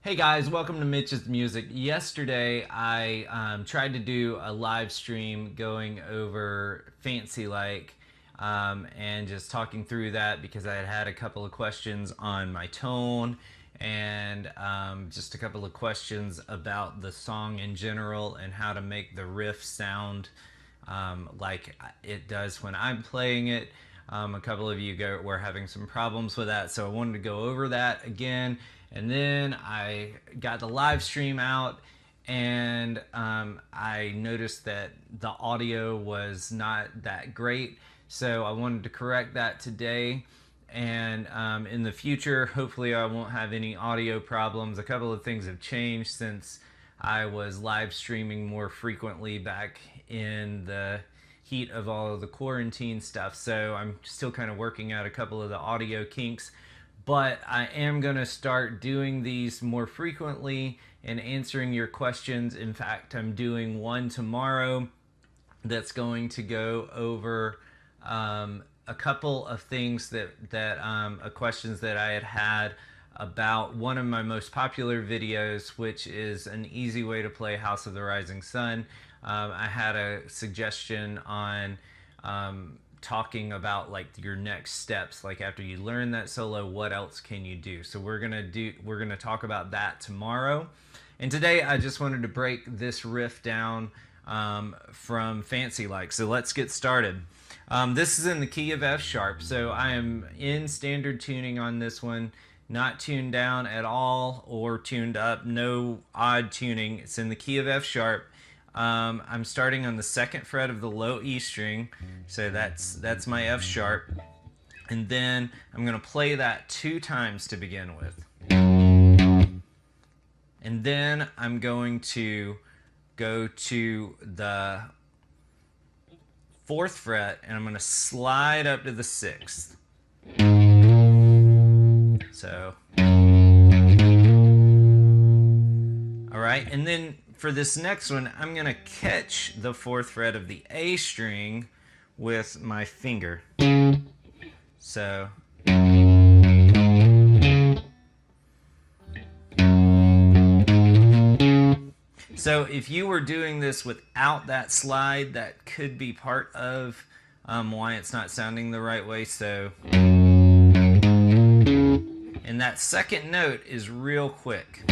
Hey guys, welcome to Mitch's Music. Yesterday I tried to do a live stream going over Fancy Like and just talking through that because I had had a couple of questions on my tone and just a couple of questions about the song in general and how to make the riff sound like it does when I'm playing it. A couple of you were having some problems with that, so I wanted to go over that again. And then I got the live stream out, and I noticed that the audio was not that great. So I wanted to correct that today. And in the future, hopefully, I won't have any audio problems. A couple of things have changed since I was live streaming more frequently back in the heat of all of the quarantine stuff. So I'm still kind of working out a couple of the audio kinks, but I am going to start doing these more frequently and answering your questions. In fact, I'm doing one tomorrow that's going to go over a couple of things that questions that I had about one of my most popular videos, which is an easy way to play House of the Rising Sun. I had a suggestion on talking about like your next steps, like after you learn that solo, what else can you do? So we're gonna talk about that tomorrow. And today I just wanted to break this riff down from Fancy Like. So let's get started. This is in the key of F sharp, so I am in standard tuning on this one, not tuned down at all or tuned up, no odd tuning. It's in the key of F sharp. I'm starting on the second fret of the low E string, so that's my F sharp, and then I'm going to play that 2 times to begin with, and then I'm going to go to the 4th fret and I'm going to slide up to the 6th. So, all right, and then for this next one, I'm going to catch the 4th fret of the A string with my finger. So, if you were doing this without that slide, that could be part of why it's not sounding the right way. So, and that second note is real quick.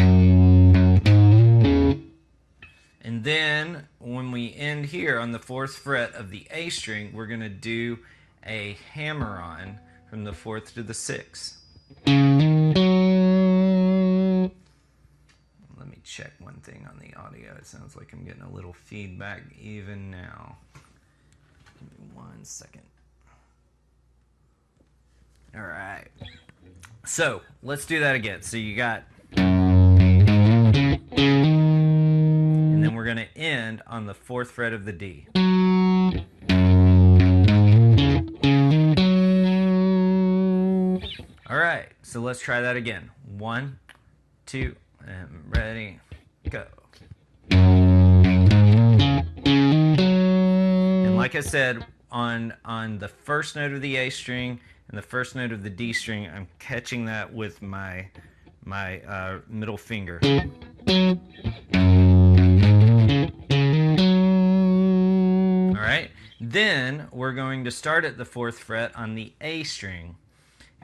And then when we end here on the 4th fret of the A string, we're going to do a hammer on from the 4th to the 6th. Let me check one thing on the audio. It sounds like I'm getting a little feedback even now. Give me 1 second. All right. So let's do that again. So you got... We're going to end on the 4th fret of the D. All right, so let's try that again. 1, 2, and ready, go. And like I said, on the first note of the A string and the first note of the D string, I'm catching that with my middle finger. Then we're going to start at the 4th fret on the A string,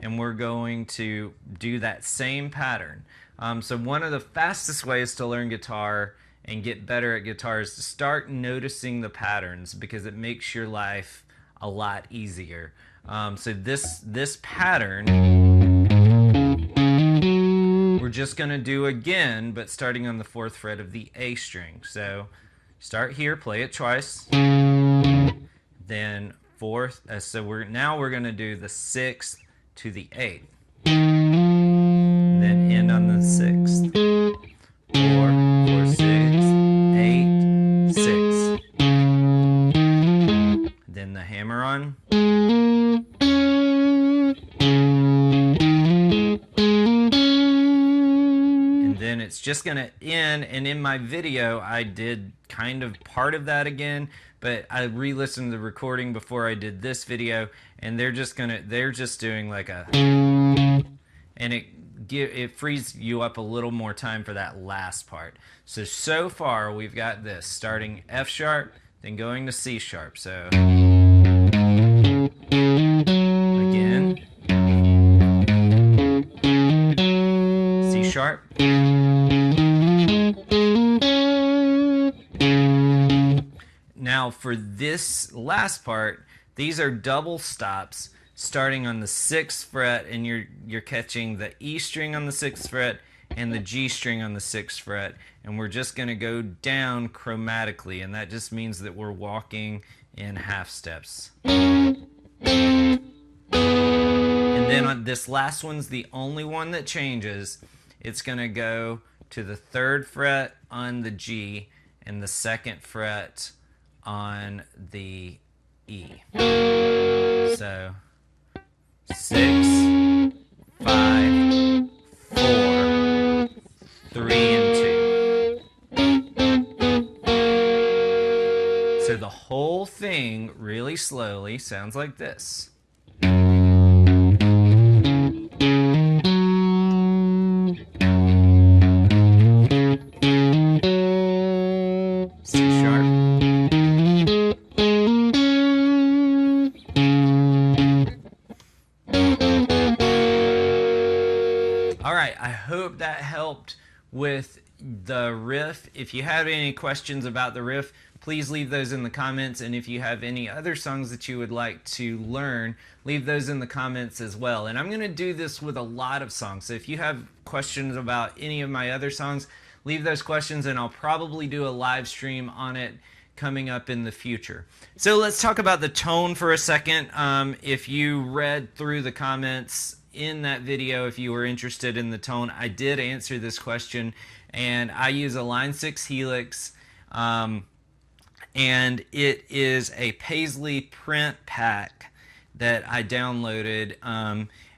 and we're going to do that same pattern. So one of the fastest ways to learn guitar and get better at guitar is to start noticing the patterns, because it makes your life a lot easier. So this pattern we're just going to do again, but starting on the 4th fret of the A string. So start here, play it twice. Then 4th, so we're going to do the 6th to the 8th. Then end on the 6th. 4, 4, 6, 8, 6. Then the hammer on. And then it's just going to end, and in my video I did kind of part of that again, but I re-listened to the recording before I did this video, and they're just doing like a, and it it frees you up a little more time for that last part. So far we've got this starting F sharp, then going to C sharp. So again, C sharp. Now for this last part, these are double stops starting on the 6th fret, and you're catching the E string on the 6th fret and the G string on the 6th fret, and we're just going to go down chromatically, and that just means that we're walking in half steps. And then on this last one's the only one that changes. It's going to go to the 3rd fret on the G and the 2nd fret on the E. So 6, 5, 4, 3, and 2. So the whole thing really slowly sounds like this. C sharp. Alright, I hope that helped with the riff. If you have any questions about the riff, please leave those in the comments, and if you have any other songs that you would like to learn, leave those in the comments as well. And I'm going to do this with a lot of songs, so if you have questions about any of my other songs, leave those questions and I'll probably do a live stream on it coming up in the future. So let's talk about the tone for a second. If you read through the comments in that video, if you were interested in the tone, I did answer this question, and I use a line 6 helix, and it is a Paisley print pack that I downloaded,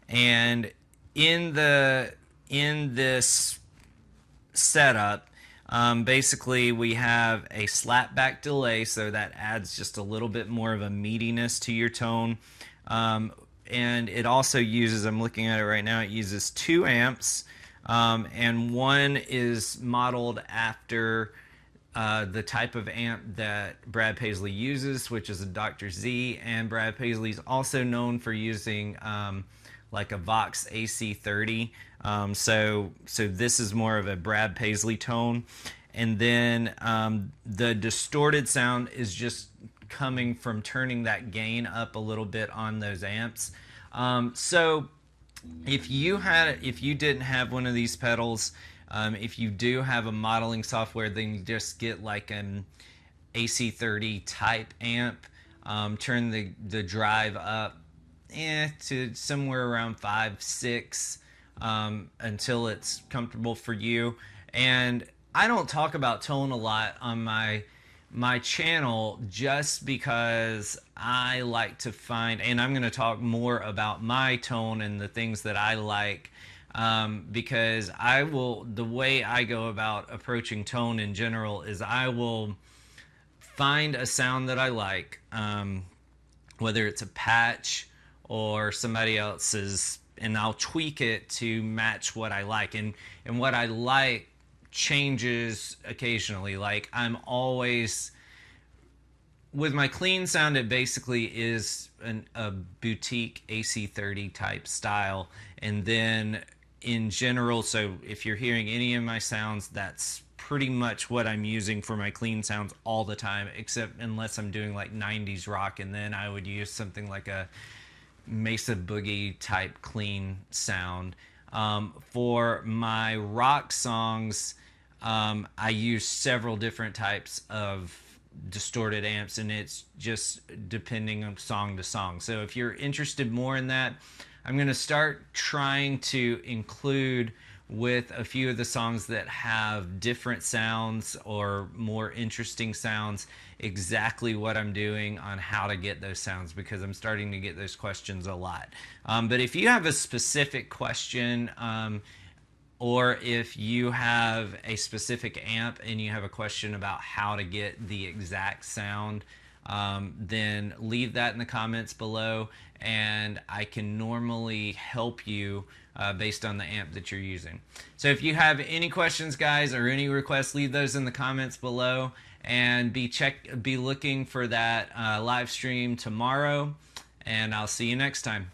and in this setup, basically we have a slapback delay, so that adds just a little bit more of a meatiness to your tone. And it also uses, I'm looking at it right now, it uses 2 amps, and one is modeled after the type of amp that Brad Paisley uses, which is a Dr. Z, and Brad Paisley's also known for using like a Vox AC30. So this is more of a Brad Paisley tone. And then the distorted sound is just coming from turning that gain up a little bit on those amps. So if you didn't have one of these pedals, if you do have a modeling software, then you just get like an AC30 type amp, turn the drive up to somewhere around 5, 6 until it's comfortable for you. And I don't talk about tone a lot on my channel just because I like to find, and I'm going to talk more about my tone and the things that I like, because the way I go about approaching tone in general is I will find a sound that I like, whether it's a patch or somebody else's, and I'll tweak it to match what I like. And what I like changes occasionally. Like I'm always, with my clean sound, it basically is a boutique AC30 type style. And then in general, so if you're hearing any of my sounds, that's pretty much what I'm using for my clean sounds all the time, except unless I'm doing like 90s rock, and then I would use something like a Mesa Boogie type clean sound. For my rock songs, I use several different types of distorted amps, and it's just depending on song to song. So if you're interested more in that, I'm going to start trying to include with a few of the songs that have different sounds or more interesting sounds exactly what I'm doing on how to get those sounds, because I'm starting to get those questions a lot. But if you have a specific question, or if you have a specific amp and you have a question about how to get the exact sound, then leave that in the comments below, and I can normally help you based on the amp that you're using. So if you have any questions, guys, or any requests, leave those in the comments below, and be looking for that live stream tomorrow, and I'll see you next time.